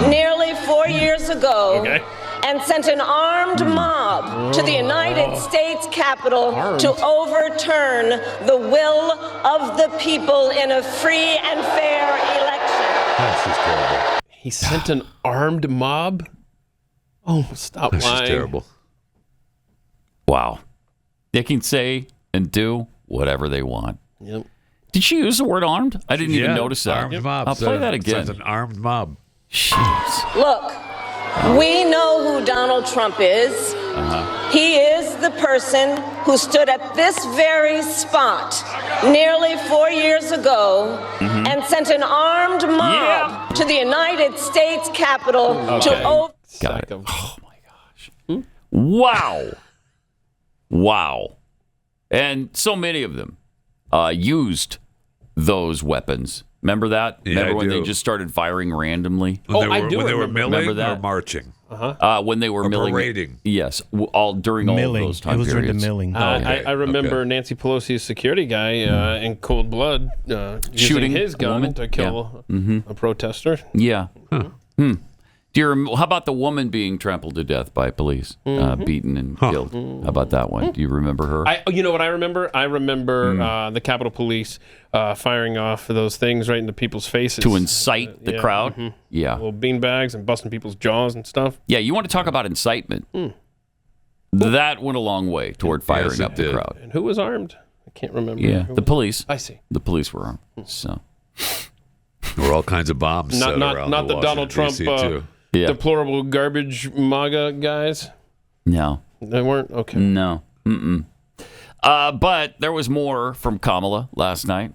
nearly 4 years ago and sent an armed mob to the United States Capitol to overturn the will of the people in a free and fair election. This is terrible. He sent an armed mob? Oh, stop lying. This is terrible. Wow. They can say and do whatever they want. Yep. Did she use the word armed? I didn't even notice that. Armed mob. I'll play that again. It's an armed mob. Jeez. Look, we know who Donald Trump is. He is the person who stood at this very spot nearly 4 years ago and sent an armed mob to the United States Capitol to over... Got it. Oh, my gosh. Wow. Wow. And so many of them used those weapons. Remember that? Yeah, Remember I when do. they just started firing randomly? I do When they were remember. milling Remember that? or marching? When they were Or milling. parading. Yes. During all of those time It was during periods. the milling. I remember Nancy Pelosi's security guy in cold blood Shooting using his a gun woman? to kill a protester. Yeah. Do you how about the woman being trampled to death by police, beaten and killed? How about that one? Do you remember her? You know what I remember? I remember the Capitol Police firing off those things right into people's faces. To incite the crowd? Yeah. Little beanbags and busting people's jaws and stuff. Yeah, you want to talk about incitement. That went a long way toward firing up the crowd. And who was armed? I can't remember. Yeah, Who the was- police. I see. The police were armed. So There were all kinds of bombs set around Not the Washington, Donald Trump D.C. too. deplorable garbage MAGA guys. No. They weren't? Okay. No. But there was more from Kamala last night.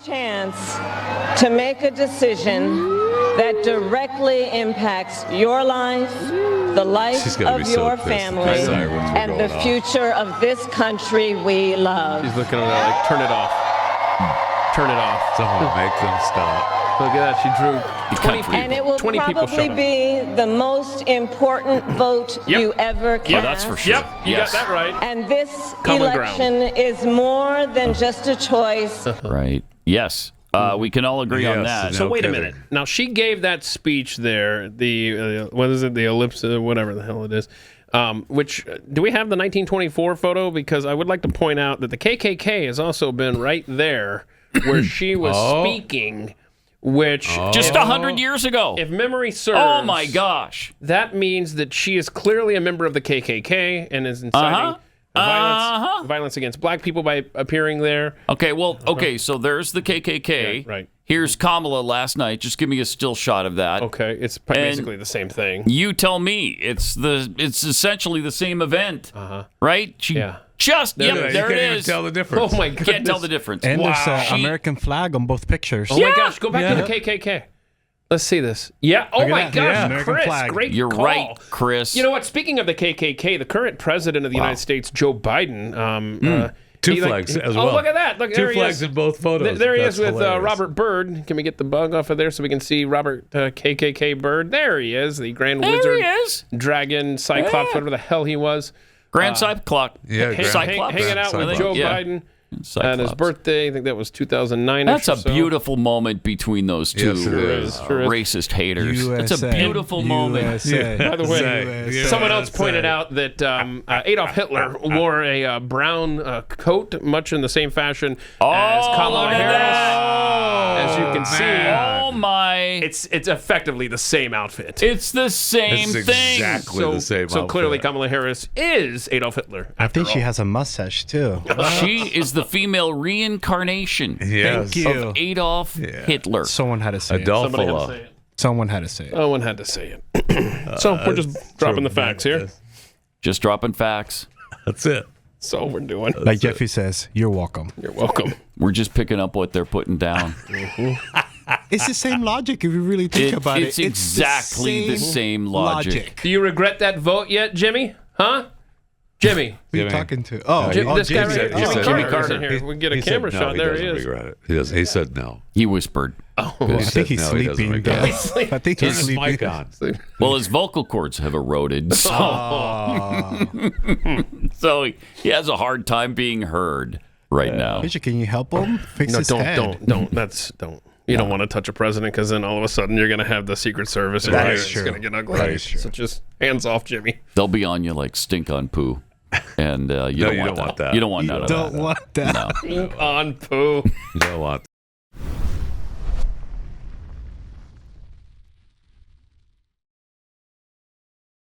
Chance to make a decision that directly impacts your life, the life She's gonna of be so your pissed. family, The sirens were and the going off. future of this country we love. He's looking at her like, turn it off. Turn it off. Someone make them stop. Look at that. She drew 20 people. And it will 20 people probably showed up. be the most important vote you ever cast. Yep, that's for sure. Yep, you got that right. And this Common election is more than just a choice. Right. Yes. We can all agree on that. So no wait a kidding. minute. Now she gave that speech there. The what is it? The ellipse, whatever the hell it is. Which do we have the 1924 photo? Because I would like to point out that the KKK has also been right there where she was speaking. Which Just 100 years ago. if memory serves, Oh, my gosh. that means that she is clearly a member of the KKK and is inciting violence against black people by appearing there. Okay, well, so there's the KKK. Yeah, right. Here's Kamala last night. Just give me a still shot of that. Okay, it's basically the same thing. You tell me. It's essentially the same event. Right? She just there you it can't even is. tell the difference. Oh my goodness. Can't tell the difference. And there's She- an American flag on both pictures. Oh my gosh, go back to the KKK. Let's see this. Yeah. Oh Look at my that. gosh, Yeah. American Chris, flag. great You're call. right, Chris. You know what? Speaking of the KKK, the current president of the United States, Joe Biden, Two he, flags as well. Oh, look at that! Look, Two there he flags is. in both photos. There he That's is with hilarious. Robert Byrd. Can we get the bug off of there so we can see Robert KKK Byrd? There he is, the Grand There Wizard, he is. Dragon, Cyclops, whatever the hell he was. Grand Cyclops. Yeah, Grand Cyclops. Hanging out with Cyclops. Joe Yeah. Biden. Cyclops. And his birthday, I think that was 2009. That's a beautiful moment between those two Yes, it is. Sure is. racist haters. It's a USA. beautiful moment. USA. By the way, USA. someone else pointed out that Adolf Hitler wore a brown coat, much in the same fashion as Kamala look at Harris. that. As you can see, Oh my! it's effectively the same outfit. It's the same It's thing. exactly the same So clearly, outfit. Kamala Harris is Adolf Hitler. I after think she all. has a mustache too. She is the female reincarnation Yes. Thank you. of Adolf Hitler. Someone had to say it. Somebody had to Adolfola. say it. Someone had to say it. No one had to say it. So we're just dropping the facts here. Just dropping facts. That's it. That's all we're doing. Like Jeffy says, you're welcome. You're welcome. We're just picking up what they're putting down. It's the same logic if you really think about it. It's exactly the same logic. Do you regret that vote yet, Jimmy? Huh? Jimmy. Who are you Jimmy. talking to? Oh, This guy Jimmy. right He said- Jimmy Jimmy Carter. Carter. Here. We can get a He camera said no, shot. There he doesn't is. regret it. He said no. He whispered. I think he's no, he doesn't sleeping. regret it. though. I think Turn he's his sleeping. mic on. Well, his vocal cords have eroded, so, so he has a hard time being heard right now. Fisher, can you help him fix No, his head? don't. That's don't. You don't want to touch a president because then all of a sudden you're going to have the Secret Service in here. It's going to get ugly. That is true. So just hands off, Jimmy. They'll be on you like stink on poo. And you don't want that. You don't want none of that. Don't want that. No. On poo. You don't want